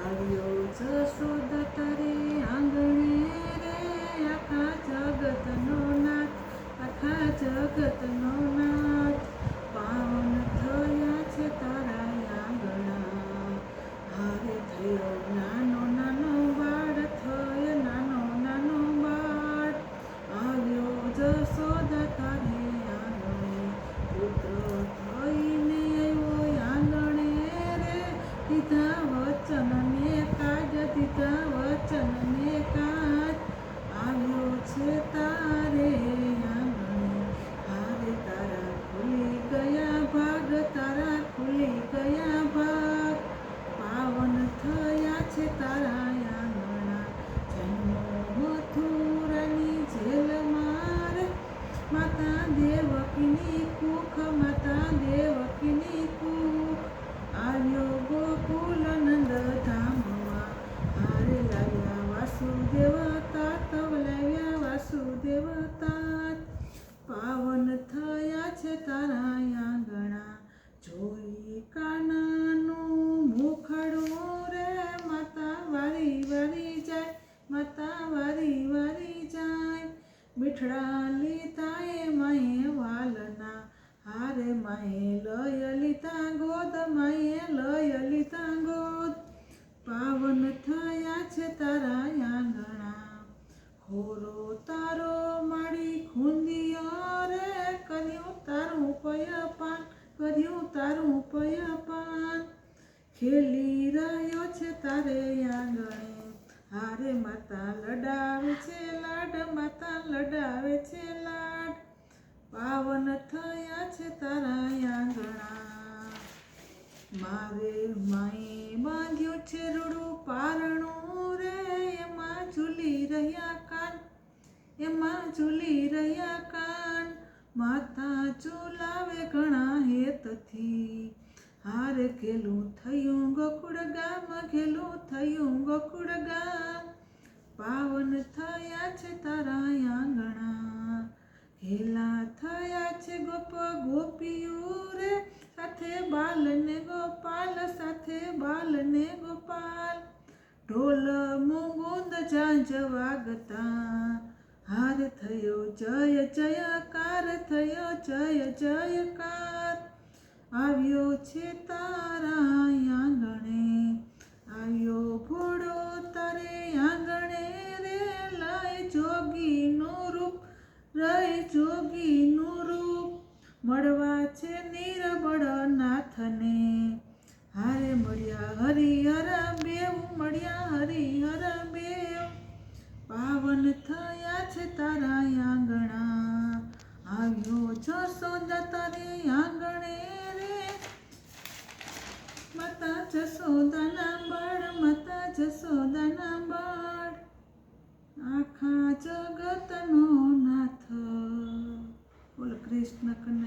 આવ્યો જશોદા તારે આંગણે રે, આખા જગતનો નાથ, આખા જગતનો નાથ, પાવન થયા છે તારા આંગણા. હારે થયો નાનો નાનો બાળ, થયો નાનો નાનો બાળ, આવ્યો જશોદા તારે આંગણે, પુત્ર થઈને આવ્યો આંગણે રે, દીધા વચનને કાજ, દીધા વચનને કાજ, આવ્યો છે તારે આંગણે. હારે તારા ખુલી ગયા ભાગ, તારા ખુલી ગયા ભાગ, પાવન થયા છે તારા આંગણા. જન્મ મથુરાની જેલમાં રે, માતા દેવકીની કુખ, માતા દેવકીની કુખ, આવ્યો ગોકુલ નંદ ધામમાં. હારે લાવ્યા વાસુદેવ તાત, લાવ્યા વાસુદેવ તાત, પાવન થયા છે તારા આંગણા. જોઈ કાનાનું મુખડું રે, માતા વારી વારી જાય, માતા વારી વારી જાય, બીઠડા લીધા એ માએ વાલના. હારે માએ લય લીધા ગોદ, માએ લય લીધા ગોદ, પાવન થયા છે તારા આંગણા. ખોરો તારો માડી ખૂંદિયો રે, કર્યું તારું પયપાન, કર્યું તારું પયપાન, ખેલી રહ્યો છે તારે આંગણે. હારે માતા લડાવે છે લાડ, માતા લડાવે છે લાડ, પાવન થયા છે તારા આંગણા. મારે માએ બાંધ્યું છે રૂડું પારણું રે, એમાં ઝૂલી રહ્યા કાન, એમાં ઝૂલી રહ્યા કાન, માતા ઝૂલાવે ઘણા હેતથી. હારે ઘેલું થયું ગોકુળ ગામ, ઘેલું થયું ગોકુળ ગામ, પાવન થયા છે તારા આંગણા. ઘેલા થયા છે ગોપ ગોપીઓ રે, સાથે બાલ ને ગોપાલ, સાથે બાલ ને ગોપાલ, ઢોલ મુગુંદ ઝાંઝ વાગતા. હારે થયો જય જયકાર, થયો જય જયકાર, આવ્યો છે તારા આંગણે. આવ્યો ઘોડો તારે આંગણે રે, લઈ જોગીનું રૂપ, રહી જોગીનું રૂપ, મળવા છે નિરબળ નાથને. હારે મળ્યા હરિહર બેવ, મળ્યા હરિહર બેવ, પાવન થયા છે તારા આંગણા. આવ્યો જશોદા તારે આંગણે રે, માતા જશોદાના બાળ, માતા જશોદાના બાળ, આખા જગતનો નાથ. બોલો કૃષ્ણ કનૈયા.